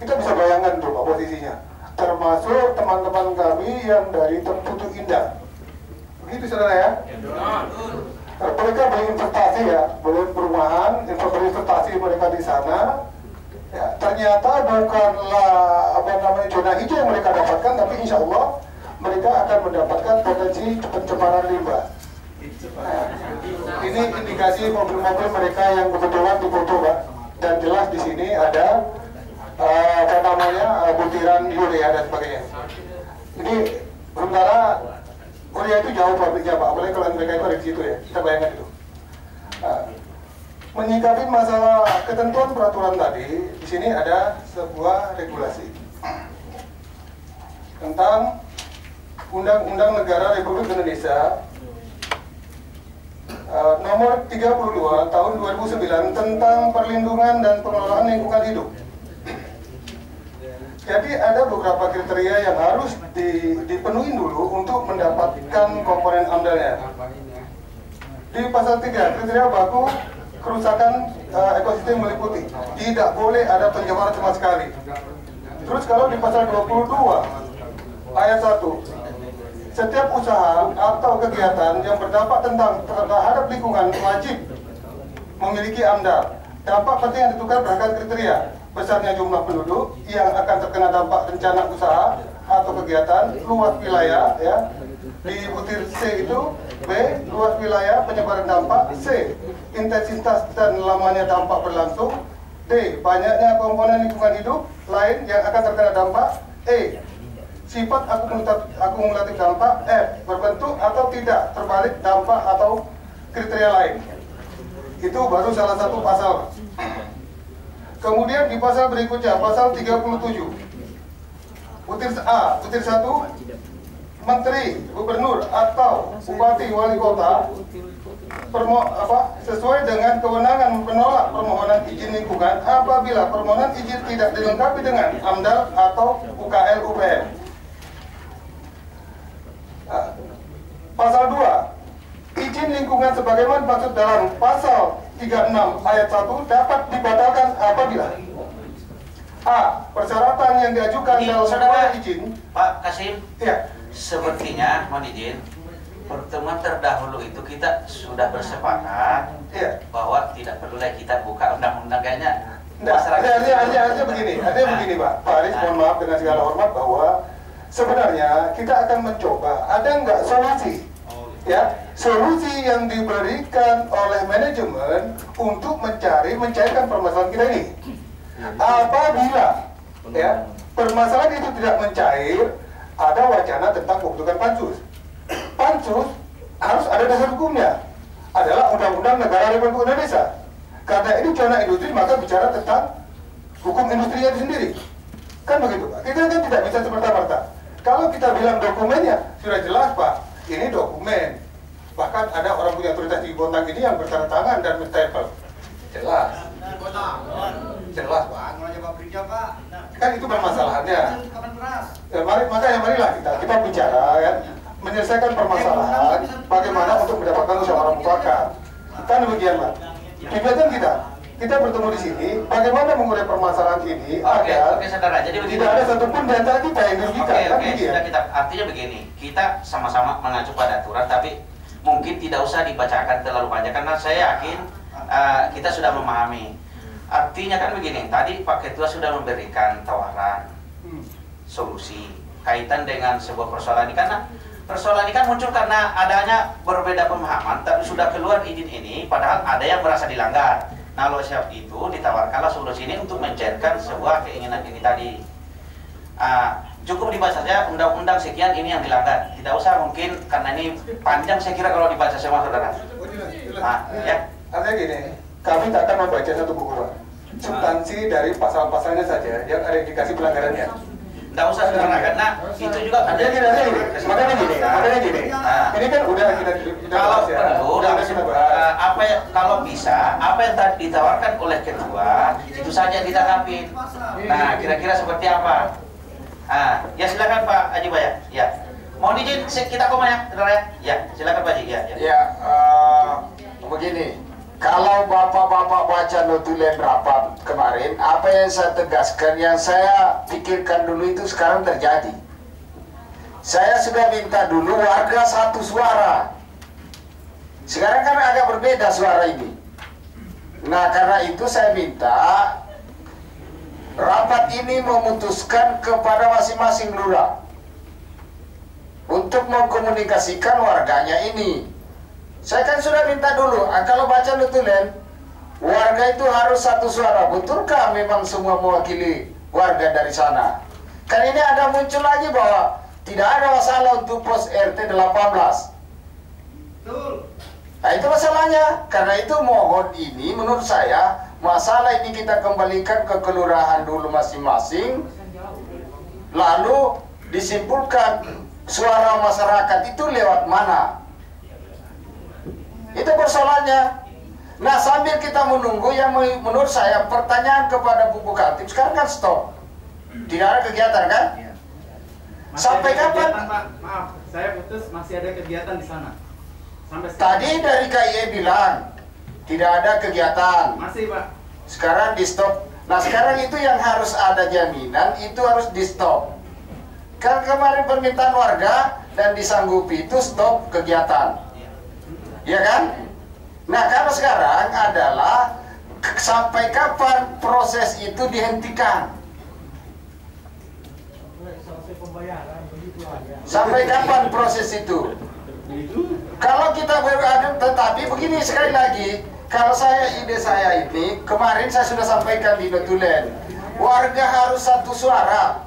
Kita bisa bayangkan tuh Pak posisinya. Termasuk teman-teman kami yang dari Putu Indah. Begitu saudara ya? Mereka berinvestasi ya, perumahan, investasi mereka di sana. Ya, ternyata bukanlah zona hijau yang mereka dapatkan, tapi insya Allah mereka akan mendapatkan potensi pencemaran limbah. Nah, ini indikasi mobil-mobil mereka yang kebetulan difoto, Pak. Dan jelas di sini ada butiran urea dan sebagainya. Ini sementara urea itu jauh pabriknya, Pak. Apalagi kalau mereka itu ada di situ ya. Kita bayangkan itu. Menyikapi masalah ketentuan peraturan tadi, di sini ada sebuah regulasi tentang Undang-Undang Negara Republik Indonesia nomor 32 tahun 2009 tentang perlindungan dan pengelolaan lingkungan hidup. Jadi ada beberapa kriteria yang harus dipenuhi dulu untuk mendapatkan komponen AMDAL-nya. Di pasal 3, kriteria baku kerusakan ekosistem meliputi tidak boleh ada pencemaran sama sekali. Terus kalau di pasal 22 ayat 1, setiap usaha atau kegiatan yang berdampak terhadap lingkungan wajib memiliki AMDAL. Dampak penting yang ditentukan berdasarkan kriteria besarnya jumlah penduduk yang akan terkena dampak rencana usaha atau kegiatan, luas wilayah ya. Di butir C itu B, luas wilayah penyebaran dampak. C, intensitas dan lamanya dampak berlangsung. D, banyaknya komponen lingkungan hidup lain yang akan terkena dampak. E, sifat akumulatif dampak. F, berbentuk atau tidak terbalik dampak atau kriteria lain. Itu baru salah satu pasal. Kemudian di pasal berikutnya, pasal 37 butir A, butir 1, Menteri, Gubernur atau Bupati Wali Kota sesuai dengan kewenangan menolak permohonan izin lingkungan apabila permohonan izin tidak dilengkapi dengan AMDAL atau UKL UPL. Pasal 2, izin lingkungan sebagaimana maksud dalam pasal 36 ayat 1 dapat dibatalkan apabila A, persyaratan yang diajukan dalam sebuah izin. Pak Kasim, ya. Sepertinya, mohon izin, pertemuan terdahulu itu kita sudah bersepakat bahwa tidak perlu lagi kita buka undang-undang kayaknya. Artinya begini Pak Aris, mohon maaf dengan segala hormat bahwa sebenarnya kita akan mencoba ada nggak solusi, ya solusi yang diberikan oleh manajemen untuk mencairkan permasalahan kita ini. Apabila ya permasalahan itu tidak mencair, ada wacana tentang pembentukan pansus. Pansus harus ada dasar hukumnya, adalah Undang-Undang Negara Republik Indonesia. Karena ini zona industri, maka bicara tentang hukum industrinya itu sendiri. Kan begitu Pak. Kita kan tidak bisa semerta-merta. Kalau kita bilang dokumennya sudah jelas Pak, ini dokumen. Bahkan ada orang punya otoritas di Bontang ini yang bertanda tangan dan menstempel. Jelas. Jelas Pak. Kan itu permasalahannya. Ya, marilah kita bicara kan, menyelesaikan permasalahan bagaimana untuk mendapatkan musyawarah mufakat. Kan demikian Pak. Kegiatan kita bertemu di sini bagaimana mengurai permasalahan ini agar saudara. Jadi tidak ada satupun di antara kita yang dirugikan. Sudah kita, artinya begini, kita sama-sama mengacu pada aturan, tapi mungkin tidak usah dibacakan terlalu panjang karena saya yakin kita sudah memahami. Artinya kan begini, tadi Pak Ketua sudah memberikan tawaran solusi kaitan dengan sebuah persoalan ini, karena persoalan ini kan muncul karena adanya berbeda pemahaman, tapi sudah keluar izin ini padahal ada yang merasa dilanggar. Nah, oleh sebab itu ditawarkanlah solusi ini untuk mencairkan sebuah keinginan ini tadi. Cukup dibaca saja undang-undang sekian ini yang dilanggar, tidak usah mungkin karena ini panjang saya kira kalau dibaca semua saudara. Ya. Artinya gini, kami tak akan membaca satu buku Pak. Substansi dari pasal-pasalnya saja yang ada indikasi pelanggarannya. Tidak usah saudara, karena itu juga ada. Makanya gini. Ini kan udah kita kalau bahas ya. perlu, kalau bisa, apa yang tadi ditawarkan oleh ketua itu saja ditanggapi. Nah, kira-kira seperti apa? Ya silakan Pak Haji Baya. Ya. Mohon izin kita komen ya, saudara ya. Ya, silakan Pak Haji. Ya. Begini. Kalau bapak-bapak baca notulen rapat kemarin, apa yang saya tegaskan, yang saya pikirkan dulu itu sekarang terjadi. Saya sudah minta dulu warga satu suara. Sekarang kan agak berbeda suara ini. Nah, karena itu saya minta rapat ini memutuskan kepada masing-masing lurah untuk mengkomunikasikan warganya ini. Saya kan sudah minta dulu, kalau baca notulen, warga itu harus satu suara. Betulkah memang semua mewakili warga dari sana? Kan ini ada muncul lagi bahwa tidak ada masalah untuk pos RT 18. Betul. Nah itu masalahnya. Karena itu mohon ini menurut saya, masalah ini kita kembalikan ke kelurahan dulu masing-masing. Lalu disimpulkan suara masyarakat itu lewat mana. Itu persoalannya. Nah sambil kita menunggu, yang menurut saya pertanyaan kepada Bu Bupati sekarang kan stop. Tidak ada kegiatan kan? Sampai kapan? Pak, maaf, saya putus masih ada kegiatan di sana. Sampai sekarang. Tadi dari KIE bilang tidak ada kegiatan. Masih Pak. Sekarang di stop. Nah sekarang itu yang harus ada jaminan, itu harus di stop. Kan kemarin permintaan warga dan disanggupi itu stop kegiatan. Ya kan? Nah kalau sekarang adalah sampai kapan proses itu dihentikan? Sampai kapan proses itu? Kalau kita beradu, tetapi begini sekali lagi, kalau ide saya ini kemarin saya sudah sampaikan di notulen, warga harus satu suara.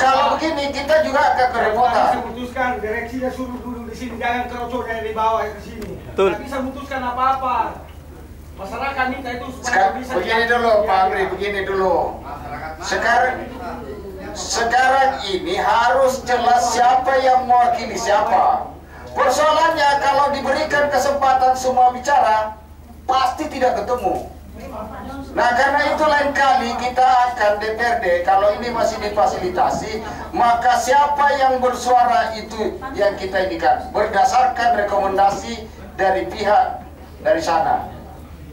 Kalau begini kita juga akan kerepotan. Saya putuskan direksinya suruh duduk di sini, jangan kerocok yang dibawa ke sini. Betul. Tidak bisa memutuskan apa-apa. Masyarakat minta itu supaya bisa. Begini dulu, Pak Amri, begini dulu. Sekarang ini harus jelas siapa yang mewakili siapa. Persoalannya kalau diberikan kesempatan semua bicara, pasti tidak ketemu. Nah karena itu lain kali kita akan DPRD, kalau ini masih difasilitasi, maka siapa yang bersuara itu yang kita indikan berdasarkan rekomendasi dari pihak dari sana.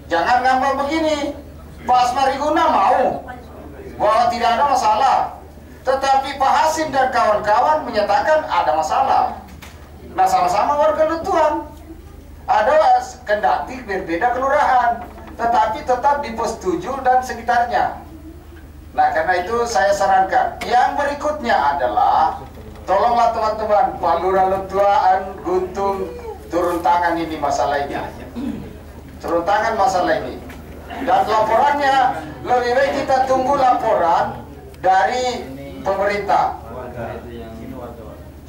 Jangan ngambang begini, Pak Asmariguna mau bahwa tidak ada masalah, tetapi Pak Hasim dan kawan-kawan menyatakan ada masalah. Nah sama-sama warga Lutuan, ada kendati berbeda kelurahan, tetapi tetap di pos 7 dan sekitarnya. Nah karena itu saya sarankan yang berikutnya adalah tolonglah teman-teman Pak Lurah Lutuan, Guntung, turun tangan ini masalah ini, turun tangan masalah ini. Dan laporannya lebih baik kita tunggu laporan dari pemerintah.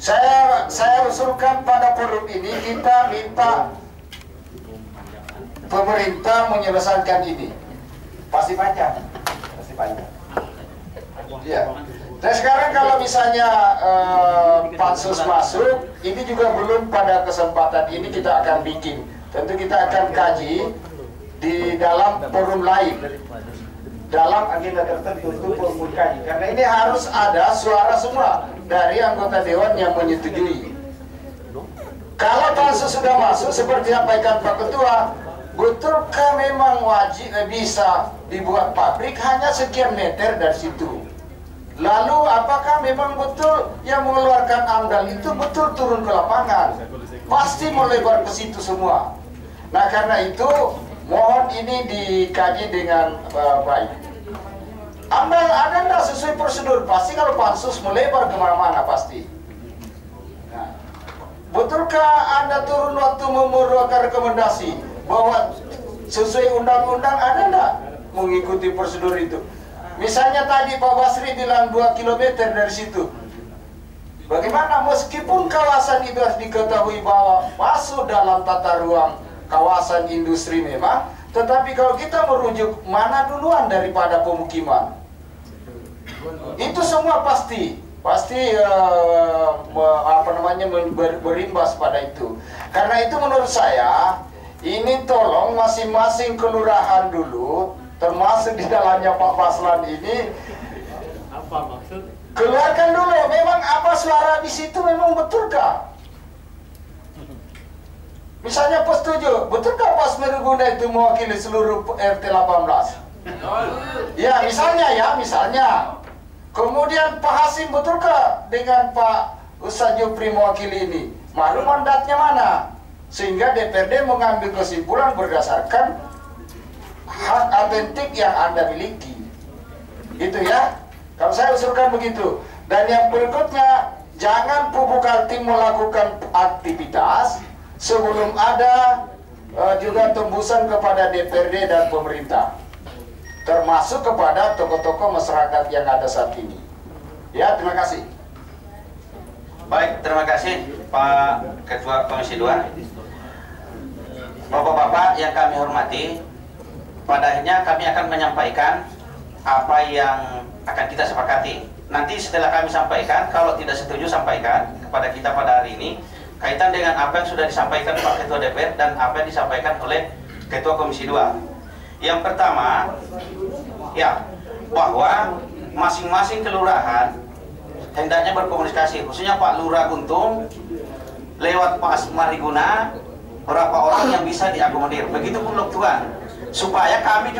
Saya usulkan pada forum ini kita minta pemerintah menyelesaikan ini. Pasti baca. Ya. Dan sekarang kalau misalnya pansus masuk, ini juga belum pada kesempatan ini kita akan bikin. Tentu kita akan kaji di dalam forum lain, dalam agenda tertentu untuk mengkaji. Karena ini harus ada suara semua dari anggota dewan yang menyetujui. Kalau pansus sudah masuk seperti sampaikan Pak Ketua, betulkah memang wajib bisa dibuat pabrik hanya sekian meter dari situ? Lalu apakah memang betul yang mengeluarkan AMDAL itu betul turun ke lapangan? Pasti melebar ke situ semua. Nah karena itu mohon ini dikaji dengan baik. AMDAL ada nggak sesuai prosedur? Pasti kalau pansus melebar kemana-mana pasti. Nah, betulkah Anda turun waktu mengeluarkan rekomendasi bahwa sesuai undang-undang ada nggak mengikuti prosedur itu? Misalnya tadi Pak Basri bilang 2 km dari situ. Bagaimana meskipun kawasan itu harus diketahui bahwa masuk dalam tata ruang kawasan industri memang, tetapi kalau kita merujuk mana duluan daripada pemukiman, itu semua pasti berimbas pada itu. Karena itu menurut saya ini tolong masing-masing kelurahan dulu, termasuk di dalamnya Pak Paslan ini, Apa maksud? keluarkan dulu memang apa suara di situ memang betulkah? Misalnya Pak setuju, betulkah Pak Asmariguna itu mewakili seluruh RT 18? Ya, misalnya. Kemudian Pak Hasim betulkah dengan Pak Ustadz Jupri mewakili ini? Malu mandatnya mana? Sehingga DPRD mengambil kesimpulan berdasarkan hak autentik yang Anda miliki. Itu ya. Kalau saya usulkan begitu. Dan yang berikutnya, jangan Pupuk Kaltim melakukan aktivitas sebelum ada juga tembusan kepada DPRD dan pemerintah, termasuk kepada tokoh-tokoh masyarakat yang ada saat ini. Ya, terima kasih. Baik, terima kasih Pak Ketua Komisi 2. Bapak-bapak yang kami hormati, pada akhirnya kami akan menyampaikan apa yang akan kita sepakati. Nanti setelah kami sampaikan, kalau tidak setuju sampaikan kepada kita pada hari ini kaitan dengan apa yang sudah disampaikan Pak Ketua DPR dan apa yang disampaikan oleh Ketua Komisi 2. Yang pertama, ya, bahwa masing-masing kelurahan hendaknya berkomunikasi, khususnya Pak Lurah Guntung lewat Pak Asmariguna, berapa orang yang bisa diakomodir. Begitupun Lok Tuan, supaya kami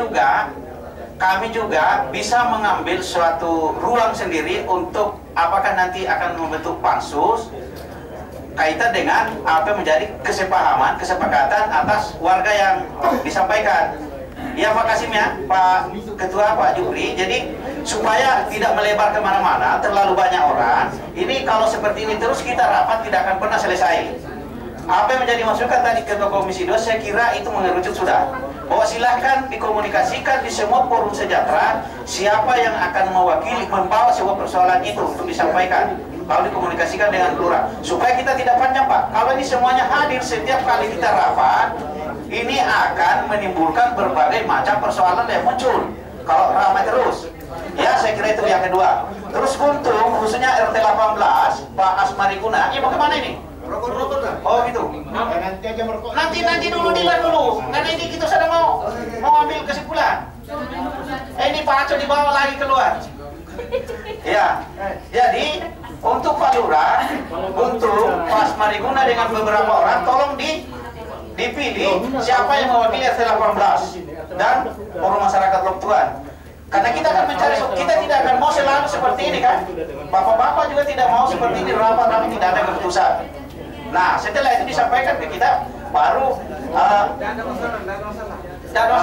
juga bisa mengambil suatu ruang sendiri untuk apakah nanti akan membentuk pansus kaitan dengan apa menjadi kesepakatan atas warga yang disampaikan. Ya, Pak Kasim ya, Pak Ketua, Pak Jupri. Jadi supaya tidak melebar kemana-mana, terlalu banyak orang. Ini kalau seperti ini terus kita rapat tidak akan pernah selesai. Apa yang menjadi masukan tadi Ketua Komisi 2, saya kira itu mengerucut sudah. Bahwa silahkan dikomunikasikan di semua forum sejahtera siapa yang akan mewakili membawa sebuah persoalan itu untuk disampaikan. Kalau dikomunikasikan dengan lurah, supaya kita tidak panjang Pak. Kalau ini semuanya hadir setiap kali kita rapat, ini akan menimbulkan berbagai macam persoalan yang muncul kalau ramai terus. Ya, saya kira itu yang kedua. Terus Guntung, khususnya RT 18, Pak Asmariguna, ini mau kemana ini? Oh gitu. Nanti dulu dilar dulu. Karena ini kita sudah mau ambil kesimpulan. Ini Pak Aco dibawa lagi keluar. Ya, jadi untuk Pak Lurah, untuk Pak Asmariguna dengan beberapa orang, tolong dipilih siapa yang mewakili RT 18 dan forum masyarakat Lok Tuan. Karena kita akan mencari, kita tidak akan mau selalu seperti ini kan. Bapak-bapak juga tidak mau seperti ini, rapat kami tidak ada keputusan. Nah, setelah itu disampaikan ke kita, baru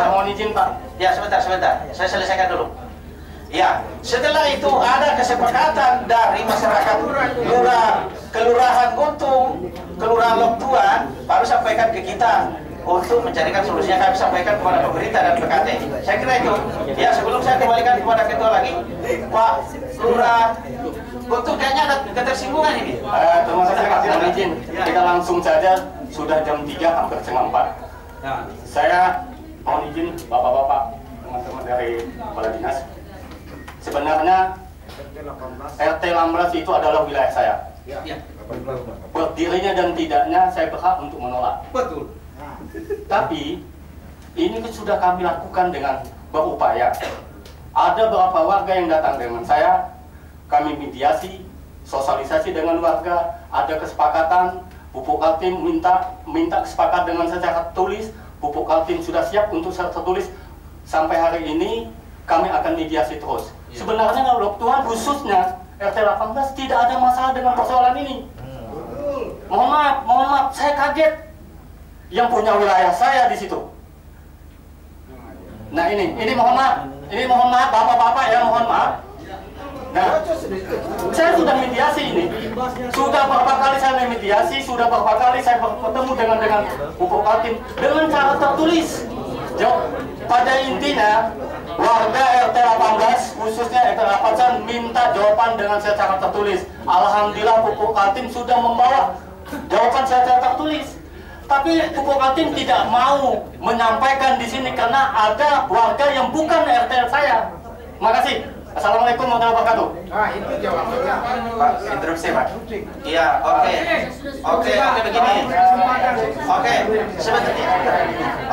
mohon izin Pak. Ya, sebentar. Saya selesaikan dulu. Ya, setelah itu ada kesepakatan dari masyarakat Kelurahan Guntung, Kelurahan Lok Tuan, baru sampaikan ke kita untuk mencarikan solusinya. Kami sampaikan kepada pemerintah dan PKT. Saya kira itu. Ya, sebelum saya kembalikan kepada ketua lagi, Pak Lurah Guntung, kayaknya ada ketersinggungan ini. Terima kasih Pak, mohon izin. Kita langsung saja, sudah jam 3 hampir setengah 4. Saya mohon izin Bapak-bapak, teman-teman dari Kepala Dinas. Sebenarnya RT 18 itu adalah wilayah saya. Berdirinya dan tidaknya saya berhak untuk menolak. Betul. Tapi ini sudah kami lakukan dengan berupaya. Ada beberapa warga yang datang dengan saya, kami mediasi, sosialisasi dengan warga, ada kesepakatan. Pupuk Kaltim minta kesepakatan dengan secara tertulis. Pupuk Kaltim sudah siap untuk secara tertulis. Sampai hari ini kami akan mediasi terus. Sebenarnya kalau Lok Tuan khususnya RT 18 tidak ada masalah dengan persoalan ini. Mohon maaf, saya kaget. Yang punya wilayah saya di situ. Nah ini mohon maaf, bapak-bapak ya, mohon maaf. Nah, saya sudah mediasi ini. Sudah berapa kali saya mediasi, sudah berapa kali saya bertemu dengan Pupuk Kaltim dengan cara tertulis. Pada intinya, warga RT 18 khususnya RT 18 minta jawaban dengan secara tertulis. Alhamdulillah Pupuk Kaltim sudah membawa jawaban secara tertulis. Tapi Pupuk Kaltim tidak mau menyampaikan di sini karena ada warga yang bukan RT saya. Makasih. Assalamualaikum warahmatullahi wabarakatuh. Ah, itu jawabannya. Pak, interupsi Pak. Iya, oke begini. Oke, sebentar.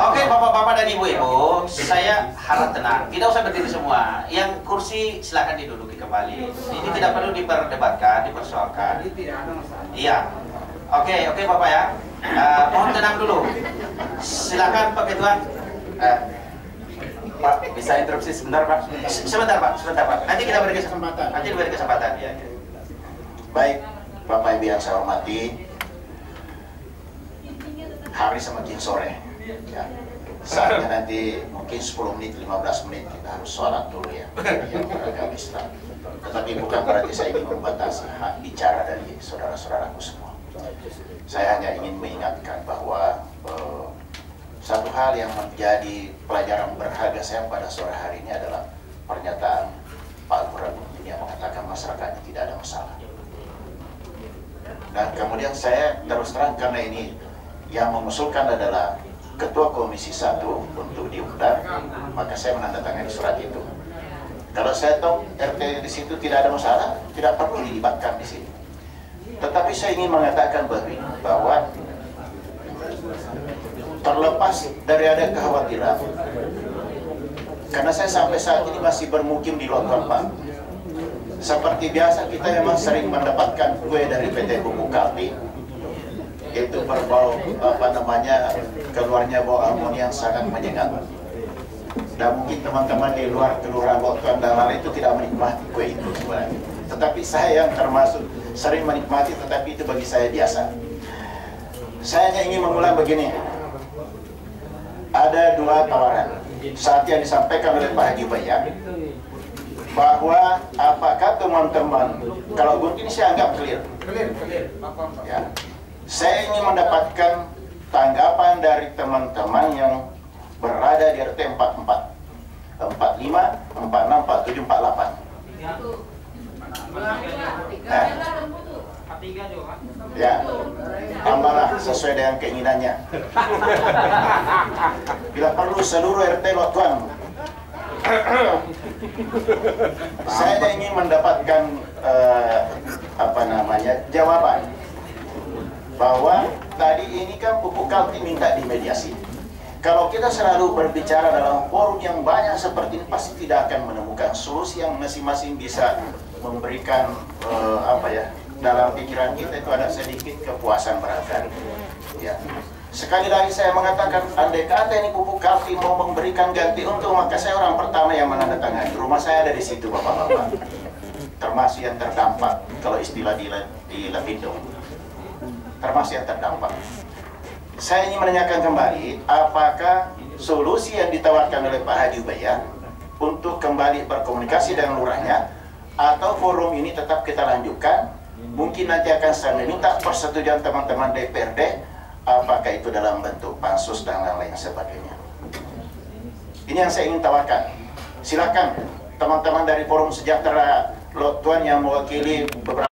Oke, bapak-bapak dan ibu-ibu, saya harap tenang. Tidak usah berdiri semua. Yang kursi silakan diduduki kembali. Ini tidak perlu diperdebatkan, dipersoalkan. Tidak ada masalah. Iya. Oke Bapak ya. Mohon tenang dulu. Silakan Pak Ketua. Pak, bisa interupsi sebentar Pak? Sebentar Pak. Nanti kita beri kesempatan. Ya. Baik, Bapak Ibu yang saya hormati, hari semakin sore. Ya. Saatnya nanti mungkin 10 menit, 15 menit kita harus sholat dulu ya. Yang beragama Islam. Tetapi bukan berarti saya ingin membatasi hak bicara dari saudara-saudaraku semua. Saya hanya ingin mengingatkan bahwa satu hal yang menjadi pelajaran berharga saya pada sore hari ini adalah pernyataan Pak Lurah yang mengatakan masyarakatnya tidak ada masalah. Dan kemudian saya terus terang, karena ini yang mengusulkan adalah Ketua Komisi 1 untuk diundang, maka saya menandatangani surat itu. Kalau saya tahu RT di situ tidak ada masalah, tidak perlu dilibatkan di sini. Tetapi saya ingin mengatakan bahwa terlepas dari ada kekhawatiran, karena saya sampai saat ini masih bermukim di Lotuan Pak. Seperti biasa kita memang sering mendapatkan kue dari PT Pupuk Kalti. Itu berbau keluarnya bau amonia yang sangat menyengat. Dan mungkin teman-teman di luar Kelurahan Lotuan dan lain itu tidak menikmati kue itu sebenarnya. Tetapi saya yang termasuk sering menikmati, tetapi itu bagi saya biasa. Saya hanya ingin mengulang begini. Ada dua tawaran. Saat yang disampaikan oleh Pak Haji Bayak, bahwa apakah teman-teman, kalau mungkin saya anggap clear. Ya. Saya ingin mendapatkan tanggapan dari teman-teman yang berada di RT 44, 45, 46, 47, 48. Ya, tambahlah sesuai dengan keinginannya. Bila perlu seluruh RT Lotuan. Saya ingin mendapatkan jawaban bahwa tadi ini kan Pupuk Kalti minta dimediasi. Kalau kita selalu berbicara dalam forum yang banyak seperti ini, pasti tidak akan menemukan solusi yang masing-masing bisa memberikan dalam pikiran kita itu ada sedikit kepuasan barangkali. Ya. Sekali lagi saya mengatakan, andai kata ini Pupuk Kalti mau memberikan ganti untung, maka saya orang pertama yang menandatangani. Rumah saya ada di situ, Bapak-bapak. Termasuk yang terdampak, kalau istilah di Lapindo. Termasuk yang terdampak. Saya ingin menanyakan kembali, apakah solusi yang ditawarkan oleh Pak Haji Bayak untuk kembali berkomunikasi dengan lurahnya, atau forum ini tetap kita lanjutkan? Mungkin nanti akan saya meminta persetujuan teman-teman DPRD, apakah itu dalam bentuk pansus dan lain-lain sebagainya. Ini yang saya ingin tawarkan. Silakan teman-teman dari Forum Sejahtera Lotuan yang mewakili beberapa